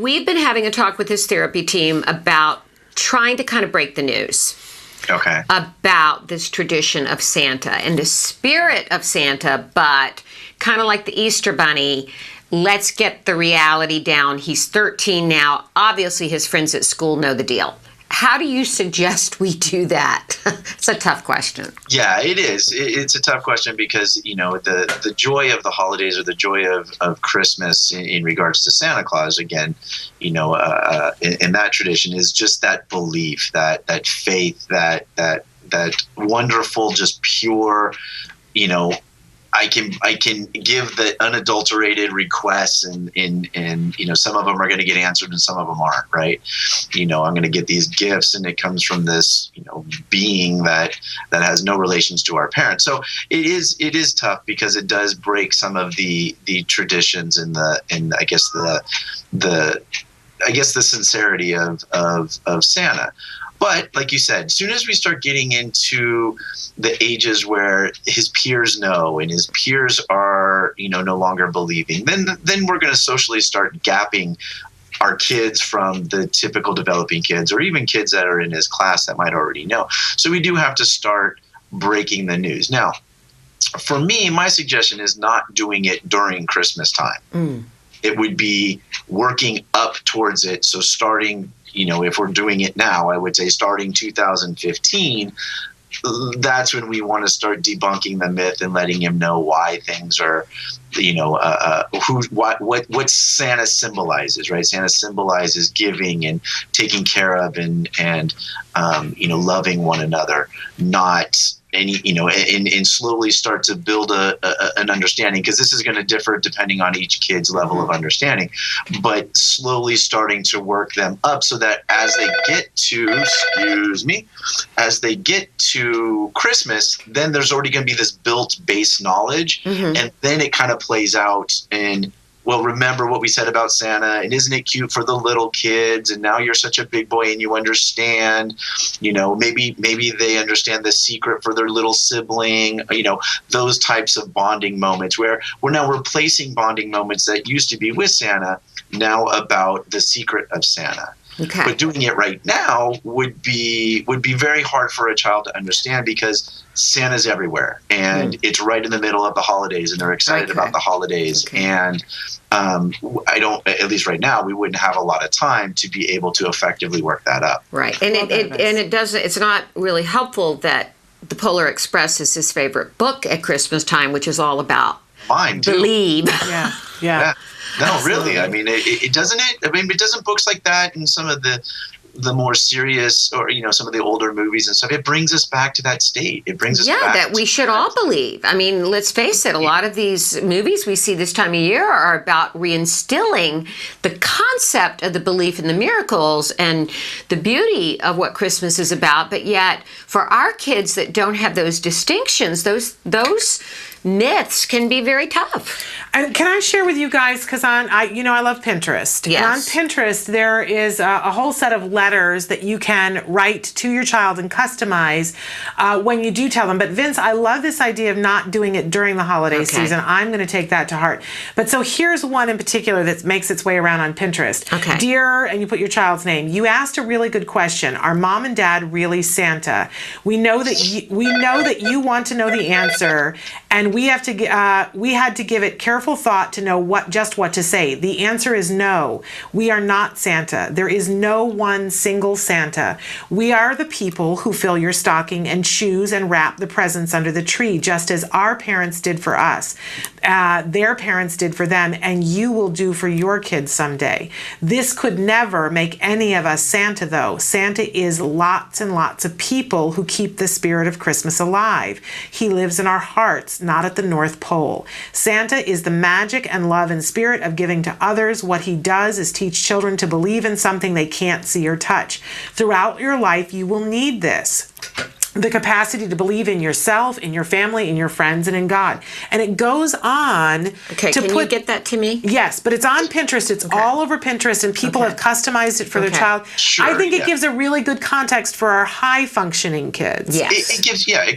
we've been having a talk with his therapy team about trying to kind of break the news. Okay. About this tradition of Santa and the spirit of Santa, but kind of like the Easter Bunny, let's get the reality down. He's 13 now. Obviously, his friends at school know the deal. How do you suggest we do that? It's a tough question. Yeah, it is. It's a tough question because, the joy of the holidays or the joy of Christmas in regards to Santa Claus, again, in that tradition is just that belief, that faith, that wonderful, just pure, I can give the unadulterated requests and some of them are going to get answered and some of them aren't, right? I'm going to get these gifts and it comes from this, being that has no relations to our parents. So it is tough because it does break some of the traditions and I guess the sincerity of Santa. But like you said, as soon as we start getting into the ages where his peers know and his peers are, no longer believing, then we're going to socially start gapping our kids from the typical developing kids or even kids that are in his class that might already know. So we do have to start breaking the news. Now, for me, my suggestion is not doing it during Christmas time. Mm. It would be working up towards it. So starting, if we're doing it now, I would say starting 2015, that's when we want to start debunking the myth and letting him know why things are, what Santa symbolizes, right? Santa symbolizes giving and taking care of and loving one another, not any, and slowly start to build an understanding, because this is going to differ depending on each kid's level of understanding, but slowly starting to work them up so that as they get to Christmas, then there's already going to be this built base knowledge, and then it kind of plays out and, well, remember what we said about Santa, and isn't it cute for the little kids? And now you're such a big boy and you understand, maybe they understand the secret for their little sibling, those types of bonding moments where we're now replacing bonding moments that used to be with Santa, now about the secret of Santa. Okay. But doing it right now would be very hard for a child to understand because Santa's everywhere and it's right in the middle of the holidays and they're excited about the holidays. Okay. And at least right now, we wouldn't have a lot of time to be able to effectively work that up. Right. And it's not really helpful that the Polar Express is his favorite book at Christmas time, which is all about mine too. Believe. Yeah. No, absolutely. Really. I mean, it doesn't. It doesn't books like that and some of the more serious or some of the older movies and stuff. It brings us back to that state. It brings us back that we should all believe. I mean, let's face it. A lot of these movies we see this time of year are about reinstilling the concept of the belief in the miracles and the beauty of what Christmas is about. But yet, for our kids that don't have those distinctions, those myths can be very tough. And can I share with you guys, because I love Pinterest. Yes. And on Pinterest, there is a whole set of letters that you can write to your child and customize when you do tell them. But Vince, I love this idea of not doing it during the holiday season. I'm going to take that to heart. But so here's one in particular that makes its way around on Pinterest. Okay. Dear, and you put your child's name. You asked a really good question. Are mom and dad really Santa? We know that you want to know the answer, and we had to give it careful thought to know what to say. The answer is no. We are not Santa. There is no one single Santa. We are the people who fill your stocking and choose and wrap the presents under the tree, just as our parents did for us. Their parents did for them, and you will do for your kids someday. This could never make any of us Santa, though. Santa is lots and lots of people who keep the spirit of Christmas alive. He lives in our hearts, not at the North Pole. Santa is the magic and love and spirit of giving to others. What he does is teach children to believe in something they can't see or touch. Throughout your life, you will need this. the capacity to believe in yourself, in your family, in your friends, and in God. And it goes on Okay, to can you get that to me? Yes, but it's on Pinterest. It's all over Pinterest, and people have customized it for their child. Sure, I think it gives a really good context for our high-functioning kids. Yes. It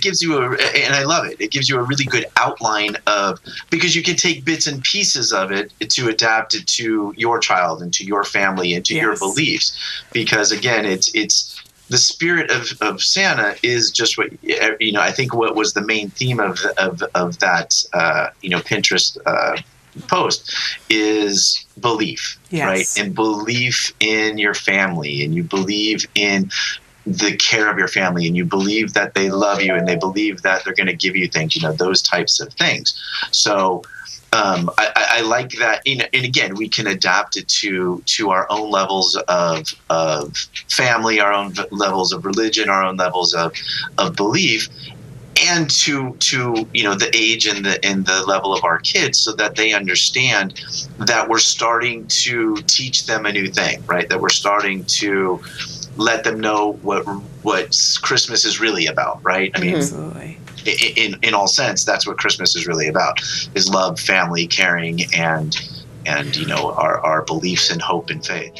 gives you and I love it. It gives you a really good outline of, because you can take bits and pieces of it to adapt it to your child and to your family and to your beliefs. Because again, it's the spirit of Santa is just what, I think what was the main theme of that, Pinterest post is belief, right? And belief in your family, and you believe in the care of your family, and you believe that they love you and they believe that they're going to give you things, those types of things. So, I like that, and again, we can adapt it to our own levels of family, our own levels of religion, our own levels of belief, and to the age and the level of our kids, so that they understand that we're starting to teach them a new thing, right? That we're starting to let them know what Christmas is really about, right? I mean, absolutely. In all sense, that's what Christmas is really about: is love, family, caring, and our beliefs and hope and faith.